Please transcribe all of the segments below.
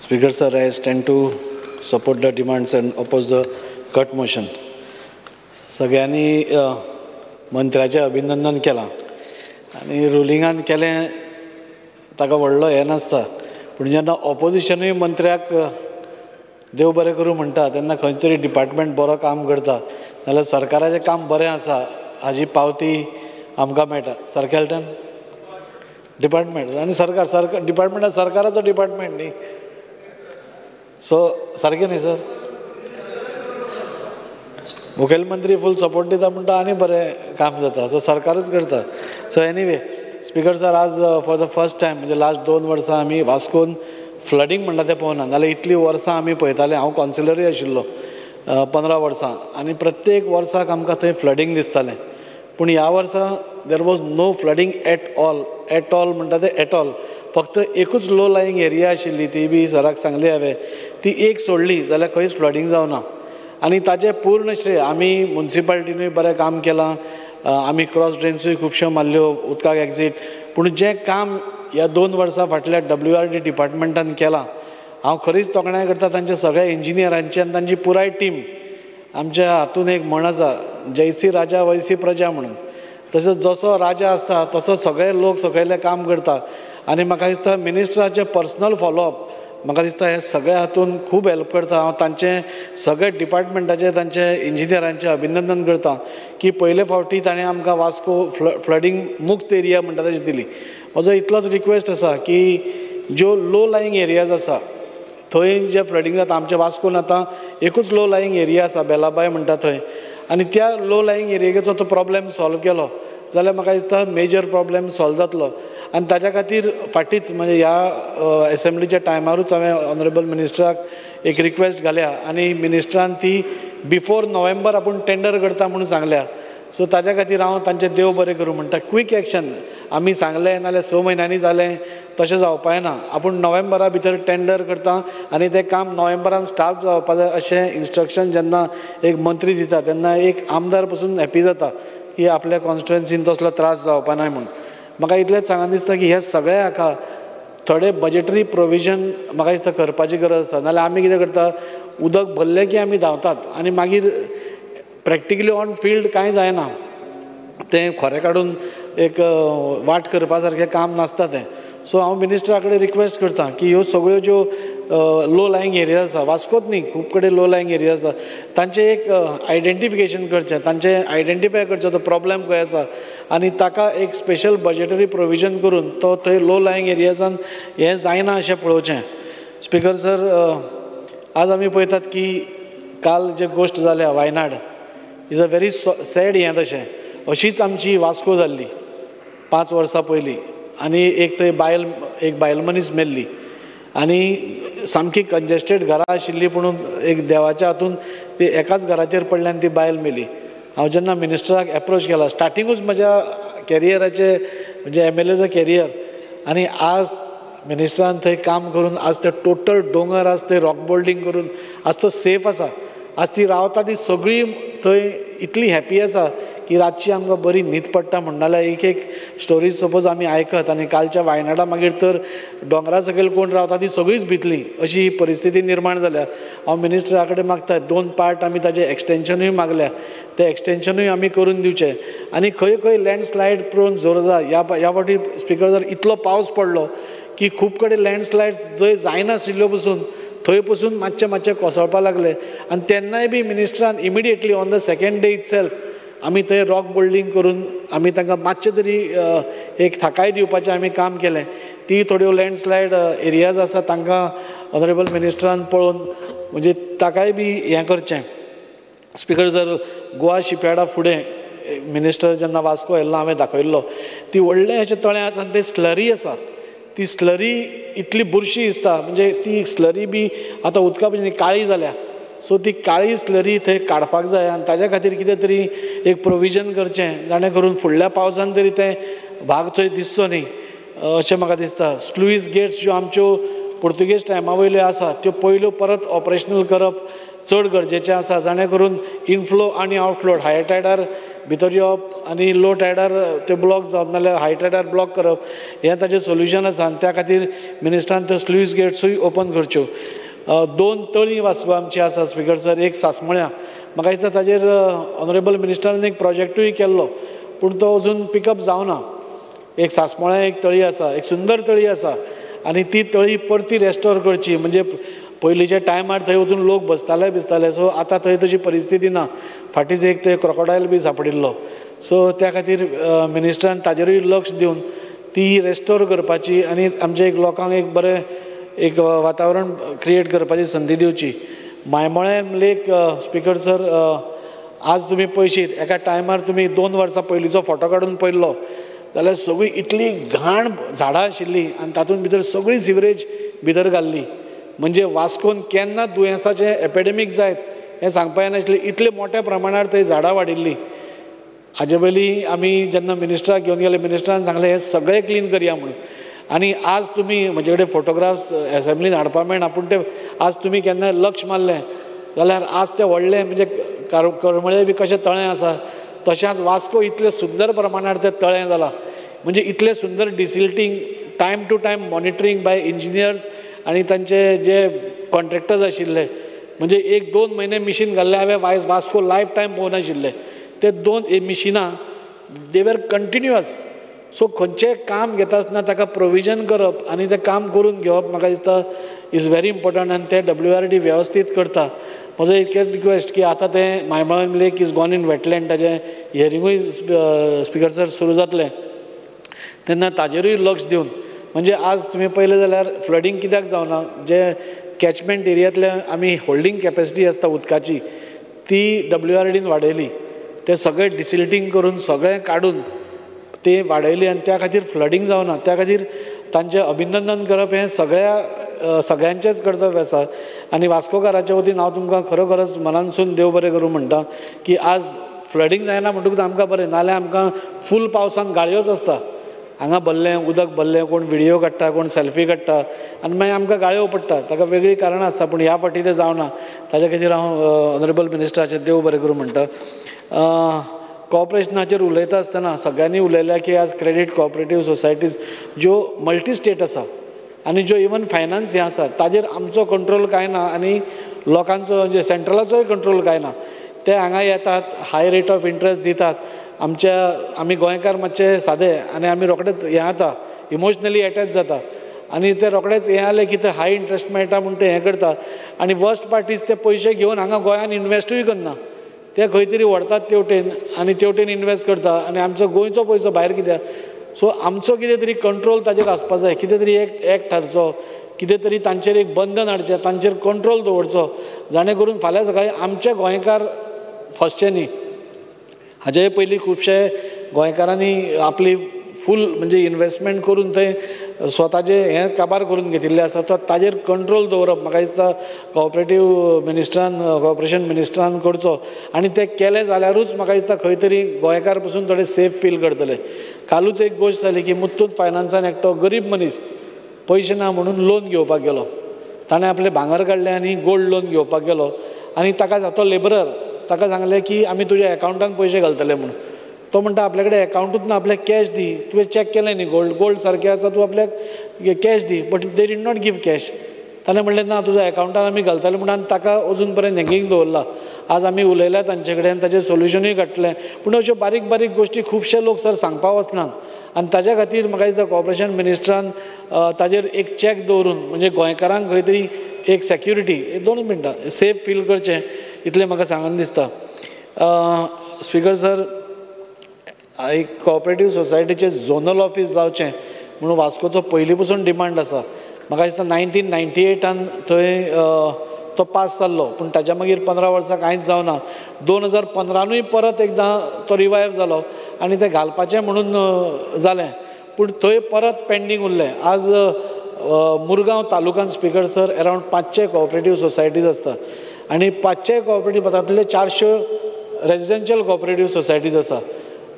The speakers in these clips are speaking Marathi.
Speaker sir, I stand to support the demands and oppose the cut motion. सगळ्यांनी मंत्र्याचे अभिनंदन केलां आनी रुलिंगान केलें ताका व्हडलो हें नासता, पूण जेन्ना ऑपोजिशनूय मंत्र्याक देव बरें करूं म्हणटा तेन्ना खंय तरी डिपार्टमेंट बरो काम करता जाल्यार सरकाराचें काम बरें आसा हाजी पावती आमकां मेळटा. सारकें हेल्टन डिपार्टमेंट आनी सरकार डिपार्टमेंट सरकाराचो डिपार्टमेंट न्ही, सो सारकें न्ही सर. मुखेलमंत्री फूल सपोर्ट दिता म्हणटा आनी बरें काम जाता, सो सरकारूच करता. सो एनीवे स्पीकर सर, आज फॉर द फर्स्ट टायम म्हणजे लास्ट 2 वर्सां आमी वास्कोन फ्लडींग म्हणटा तें पळोवना, नाल्यार इतलीं वर्सां आमी पळयताले. हांव कावन्सिलरूय आशिल्लो 15 वर्सां आनी प्रत्येक वर्साक आमकां थंय फ्लडींग दिसतालें. पूण ह्या वर्सा there was no flooding at all म्हणटा तें एट ऑल. फक्त एकूच लो लायिंग एरिया आशिल्ली, ती बी सराक सांगली हांवें, ती एक सोडली जाल्यार खंयच फ्लडींग जावना. आनी ताजें पूर्ण श्रेय आमी म्युनिसिपालिटीनूय बरें काम केलां, आमी क्रॉस ड्रेन्सूय खुबश्यो मारल्यो उदकाक एक्झीट. पूण जें काम ह्या 2 वर्सां फाटल्या WRD डिपार्टमेंटान केलां, हांव खरीच तोखणाय करता तांच्या सगळ्या इंजिनियरांची आनी तांची पुराय टीम. आमच्या हातून एक म्हण आसा, जैसी राजा वैसी प्रजा म्हणून. तसोच जसो राजा आसता तसो सगळे लोक सकयले काम करता. आनी म्हाका दिसता मिनिस्टराचें पर्सनल फॉलोअप म्हाका दिसता हे सगळ्या हातून खूब हेल्प करता. हांव तांचे सगळे डिपार्टमेंटाचे तांचे इंजिनियरांचें अभिनंदन करता की पयले फावटी ताणें आमकां वास्को फ्लडींग मुक्त एरिया म्हणटा तशी दिली. म्हजो इतलोच रिक्वेस्ट आसा की ज्यो लो लायिंग एरियाज आसा थंय जे फ्लडींग जाता, आमच्या वास्कोन आतां एकूच लो लायिंग एरिया आसा बेलाबाय म्हणटा थंय, आनी त्या लो लायिंग एरियेचो तो प्रॉब्लेम सॉल्व केलो जाल्यार म्हाका दिसता मेजर प्रॉब्लेम सॉल्व जातलो. आनी ताच्या खातीर फाटींच म्हणजे ह्या एसेंब्लीच्या टायमारूच हांवें ऑनरेबल मिनिस्टराक एक रिक्वेस्ट घाल्या आनी मिनिस्टरान ती बिफोर नोव्हेंबर आपूण टेंडर करता म्हणून सांगल्या. सो ताच्या खातीर हांव तांचें देव बरें करूं म्हणटा. क्वीक एक्शन आमी सांगलें नाल्यार 6 म्हयन्यांनी जालें तशें जावपाचें ना. आपूण नोव्हेंबरा भितर टेंडर करता आनी तें काम नोव्हेंबरान स्टार्ट जावपा जाय अशें इंस्ट्रक्शन जेन्ना एक मंत्री दिता तेन्ना एक आमदार पसून हॅप्पी जाता की आपल्या कॉन्स्टिट्युएन्सीन तसलो त्रास जावपा ना म्हणून. म्हाका इतलेंच सांगन दिसता की हे सगळ्या हाका थोडे बजेटरी प्रोविजन म्हाका दिसता करपाची गरज आसा. नाल्यार आमी कितें करता, उदक भरलें की आमी धांवतात आनी मागीर प्रॅक्टिकली ऑन फिल्ड कांय जायना. तें खोरें काडून एक वाट करपा सारकें काम नासता तें. सो हांव मिनिस्टरा कडेन रिक्वेस्ट करता की ह्यो सगळ्यो ज्यो लो लायिंग एरिया आसा, वास्कोच न्ही खूब कडेन लो लायिंग एरिया आसा, तांचें एक आयडेंटिफिकेशन करचें, तांचें आयडेंटिफाय करचो तो प्रॉब्लेम खंय आसा आनी ताका एक स्पेशल बजेटरी प्रोविजन करून तो थंय लो लायिंग एरियाजान हें जायना अशें पळोवचें. स्पीकर सर, आज आमी पळयतात की काल जे गोश्ट जाल्या Wayanad is a very sad हें तशें. अशीच आमची वास्को जाल्ली 5 वर्सां पयलीं आनी एक थंय बायल मनीस मेल्ली आनी सामकी कंजेस्टेड घरां आशिल्लीं पुणून एक देवाच्या हातून ती एकाच घराचेर पडली आनी ती बायल मेली. हांव जेन्ना मिनिस्टराक एप्रोच केला स्टार्टिंगूच म्हज्या कॅरियराचे म्हणजे MLAचो कॅरियर, आनी आज मिनिस्टरान थंय काम करून आज ते टोटल दोंगर आज थंय रॉक बोल्डिंग करून आज तो सेफ आसा. आज ती रावता ती सगळी थंय इतली हॅप्पी आसा की रातची आमकां बरी न्हीद पडटा म्हणटाल्यार एक स्टोरीज सपोज आमी आयकत. आनी कालच्या वायनाडा मागीर तर दोंगरा सकयल कोण रावता ती सगळीच भितली अशी परिस्थिती निर्माण जाल्या. हांव मिनिस्टरा कडेन मागता 2 पार्ट आमी ताजें एक्सटेंशनूय मागल्या, तें एक्सटेंशनूय आमी करून दिवचें. आनी खंय खंय लँडस्लायड प्रोन जोरदार ह्या फावटी स्पीकर जर इतलो पावस पडलो की खूब कडेन लँडस्लायड जंय जायनाशिल्ल्यो पसून थंय पसून मातशें कोसळपाक लागले. आनी तेन्नाय बी मिनिस्टरान immediately on the second day itself आमी थंय रॉक बोल्डिंग करून आमी तांकां मातशें तरी एक थाकाय दिवपाचें आमी काम केलें. ती थोड्यो लँडस्लायड एरियाज आसा तांकां ऑनरेबल मिनिस्टरान पळोवन म्हणजे ताकाय बी हें करचें. स्पीकर जर गोवा शिपयार्डा फुडें मिनिस्टर जेन्ना वास्को येयल्लो हांवें दाखयल्लो, ती व्हडलें अशें तळें आसा आनी तें स्लरी आसा. ती स्लरी इतली बुरशी दिसता म्हणजे ती स्लरी बी आतां उदका भशेन काळी जाल्या. सो ती काळी स्लरी थंय काडपाक जाय आनी ताच्या खातीर कितें तरी एक प्रोविजन करचें जाणें करून फुडल्या पावसान तरी तें भाग थंय दिसचो न्ही अशें म्हाका दिसता. स्लुईस गेट्स ज्यो आमच्यो पुर्तुगेज टायमा वयल्यो आसा त्यो पयल्यो परत ऑपरेशनल करप चड गरजेचें आसा, जाणें करून इनफ्लो आनी आवटफ्लो हाय टायडार भितर येवप आनी लो टायडार ते ब्लॉक जावप नाजाल्यार हाय टायडार ब्लॉक करप हें ताजें सोल्युशन आसा आनी त्या खातीर मिनिस्ट्रान त्यो स्लूइस गेट्सूय ओपन करच्यो 2 तळीं वास्को आमची आसा स्पीकर सर एक सांसमळ्या म्हाका दिसता ताजेर ऑनरेबल मिनिस्टरान एक प्रोजेक्टूय केल्लो पूण तो अजून पिकअप जावना एक सांसमळ्या एक तळी आसा एक सुंदर तळी आसा आनी ती तळी परती रेस्टोर करची म्हणजे पयलींच्या टायमार थंय वचून लोक बसताले सो आतां थंय तशी परिस्थिती ना फाटींच एक थंय क्रोकोडायल बी सांपडिल्लो सो त्या खातीर मिनिस्टरान ताजेरूय लक्ष दिवन ती रेस्टोर करपाची आनी आमच्या एक लोकांक एक बरें एक वातावरण क्रिएट करपाची संदी दिवची मायमोळे लेक स्पीकर सर आज तुमी पळयशीत एका टायमार तुमी 2 वर्सां पयलींचो फोटो काडून पळयल्लो जाल्यार सगळी इतली घाण झाडां आशिल्ली आनी तातूंत भितर सगळी सिवरेज भितर घाल्ली म्हणजे वास्कोन केन्ना दुयेंसाचें एपिडेमीक जायत हें सांगपा येनाशिल्लें इतले मोठ्या प्रमाणार थंय झाडां वाडिल्लीं हाजे पयलीं आमी जेन्ना मिनिस्टराक घेवन गेले मिनिस्टरान सांगलें हें सगळें क्लीन करया म्हणून आनी आज तुमी म्हजे कडेन फोटोग्राफ्स एसेंब्लीन हाडपा मेळना पूण ते आज तुमी केन्ना लक्ष मारलें जाल्यार आज तें व्हडलें म्हणजे करमळे बी कशें तळें आसा तशेंच वास्को इतलें सुंदर प्रमाणार तें तळें जालां म्हणजे इतलें सुंदर desilting time to time monitoring by engineers आनी तांचे जे कॉन्ट्रॅक्टर्स आशिल्ले म्हणजे 1-2 म्हयने मिशीन घाल्लें हांवें वास्को लायफ टायम पळोवनाशिल्लें ते 2 मिशिनां दे वर कंटिन्युअस सो खंयचें काम घेता आसतना ताका प्रोविजन करप आनी तें काम करून घेवप म्हाका दिसता इज व्हेरी इम्पॉर्टंट आनी ते WRD वेवस्थीत करता म्हजो इतकेंच रिक्वेस्ट की आतां तें मायमोळे लेक इज गॉन इन वेटलँड ताजें हियरिंगूय स्पीकर सर सुरू जातलें तेन्ना ताजेरूय लक्ष दिवन म्हणजे आज तुमी पळयलें जाल्यार फ्लडींग कित्याक जावना जे कॅचमेंट एरियांतले आमी होल्डिंग कॅपेसिटी आसता उदकाची ती WRDन वाडयली तें सगळें डिसिल्टींग करून सगळें काडून ती वाडयली आनी त्या खातीर फ्लडींग जावना त्या खातीर तांचें अभिनंदन करप हें सगळ्यांचेंच कर्तव्य आसा आनी वास्कोकाराच्या वतीन हांव तुमकां खरोखरच मनानसून देव बरें करूं म्हणटा की आज फ्लडींग जायना म्हणटकूच आमकां बरें नाल्यार आमकां फूल पावसान गाळयोच आसता हांगा भरलें उदक भरलें कोण व्हिडियो काडटा कोण सेल्फी काडटा आनी मागीर आमकां गाळयो पडटा ताका वेगळी कारणां आसता पूण ह्या फावटी तें जावना ताच्या खातीर हांव ऑनरेबल मिनिस्टराचें देव बरें करूं म्हणटा कॉपरेशनाचेर उलयता आसतना सगळ्यांनी उलयल्या की आज क्रेडीट कॉपरेटीव सोसायटीज ज्यो मल्टी स्टेट आसा आनी ज्यो इवन फायनान्स हें आसा ताजेर आमचो कंट्रोल कांय ना आनी लोकांचो म्हणजे सेंट्रलाचोय कंट्रोल कांय ना ते हांगा येतात हाय रेट ऑफ इंट्रस्ट दितात आमी गोंयकार मातशे सादे आनी आमी रोखडेच हें जाता इमोशनली एटॅच जाता आनी ते रोखडेच हें जालें की ते हाय इंट्रस्ट मेळटा म्हूण ते हें करता आनी वर्स्ट पार्टीज ते पयशे घेवन हांगा गोंयान इन्वेस्टूय करना ते खंय तरी व्हरतात तेवटेन आनी तेवटेन इन्वेस्ट करता आनी आमचो गोंयचो पयसो भायर कित्याक सो आमचो कितें तरी कंट्रोल ताजेर आसपा जाय कितें तरी एक एक्ट हाडचो कितें तरी तांचेर एक बंधन हाडचें तांचेर कंट्रोल दवरचो जाणे करून फाल्यां सकाळीं आमचे गोंयकार फसचे न्ही हाजे पयलीं खुबशे गोंयकारांनी आपली फूल म्हणजे इन्वेस्टमेंट करून थंय स्वताचे हें काबार करून घेतिल्लें आसा तो ताजेर कंट्रोल दवरप म्हाका दिसता कॉर्पोरेशन मिनिस्टरान करचो आनी तें केलें जाल्यारूच म्हाका दिसता खंय तरी गोंयकार पसून थोडे सेफ फील करतले कालूच एक गोश्ट जाली की मुथूट फायनान्सान एकटो गरीब मनीस पयशे ना म्हणून लोन घेवपाक गेलो ताणें आपलें भांगर काडलें आनी गोल्ड लोन घेवपाक गेलो आनी ताका तो लेबरर ताका सांगलें की आमी तुज्या एकावंटान पयशे घालतले म्हणून तो म्हणटा आपल्या कडेन एकावंटूच ना आपल्याक कॅश दी तुवें चॅक केलें न्ही गोल्ड सारकें आसा तूं आपल्याक कॅश दी but they did not give cash ताणें म्हणलें ना तुज्या एकावंटान आमी घालतले म्हणून आनी ताका अजून पर्यंत हँगींग दवरला आज आमी उलयल्या तांचे कडेन ताचें सोल्युशनूय काडटलें पूण अश्यो बारीक बारीक गोश्टी खुबशे लोक सर सांगपा वचनात आनी ताच्या खातीर म्हाका दिसता कॉर्पोरेशन मिनिस्टरान ताजेर एक चॅक दवरून म्हणजे गोंयकारांक खंय तरी एक सेक्युरिटी 2 मिनटां सेफ फील करचें इतलें म्हाका सांगन दिसता स्पीकर सर एक कॉपरेटीव सोसायटीचें झोनल ऑफीस जावचें म्हणून वास्कोचो पयलीं पसून डिमांड आसा म्हाका दिसता 1998 थंय तो पास जाल्लो पूण ताच्या मागीर 15 वर्सां कांयच जावना 2015 परत एकदां तो रिवायव जालो आनी तें घालपाचें म्हणून जालें पूण थंय परत पेंडींग उरलें आज मुरगांव तालुक्यान speaker sir around 500 cooperative societies आसता आनी 500 कॉपरेटीव तातूंतले 400 रेजिडेंशियल कॉपरेटीव सोसायटीज आसा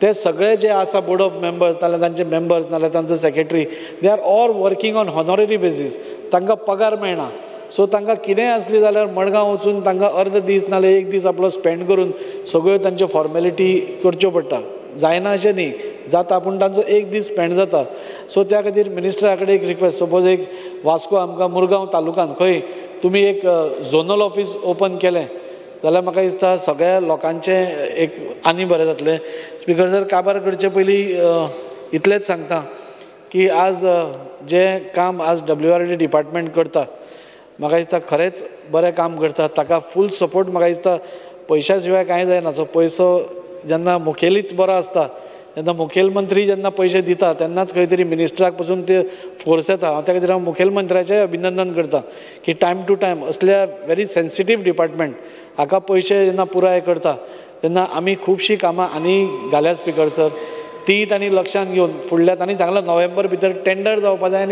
ते सगळे जे आसा बोर्ड ऑफ मेंबर्स नाल्यार तांचे मेंबर्स नाल्यार तांचो secretary they are all working on honorary basis तांकां पगार मेळना सो तांकां कितेंय आसली जाल्यार मडगांव वचून तांकां अर्द दीस नाल्यार एक दीस आपलो स्पेंड करून सगळ्यो तांच्यो फॉर्मेलिटी करच्यो पडटा. जायना अशें न्ही, जाता पूण तांचो एक दीस स्पेंड जाता. सो त्या खातीर मिनिस्टरा कडेन एक रिक्वेस्ट, सपोज एक वास्को आमकां मुरगांव तालुकान खंय तुमी एक झोनल ऑफीस ओपन केलें जाल्यार म्हाका दिसता सगळ्या लोकांचें एक आनी बरें जातलें. स्पिकर सर, काबार करचे पयलीं इतलेंच सांगता की आज जें काम आज WRD डिपार्टमेंट करता म्हाका दिसता खरेंच बरें काम करता. ताका फूल सपोर्ट म्हाका दिसता पयशा शिवाय कांय जायना. सो पयसो जेन्ना मुखेलीच बरो आसता, जेन्ना मुखेलमंत्री जेन्ना पयशे दिता तेन्नाच खंय तरी मिनिस्टराक पासून ते फोर्स येता. हांव त्या खातीर हांव मुखेलमंत्र्याचें अभिनंदन करता की टायम टू टायम असल्या व्हेरी सेन्सिटीव डिपार्टमेंट हाका पयशे जेन्ना पुराय करता तेन्ना आमी खुबशीं कामां आनी घाल्या स्पिकर सर, ती तांणी लक्षांत घेवन फुडल्या तांणी सांगलां नोव्हेंबर भितर टेंडर जावपा जाय.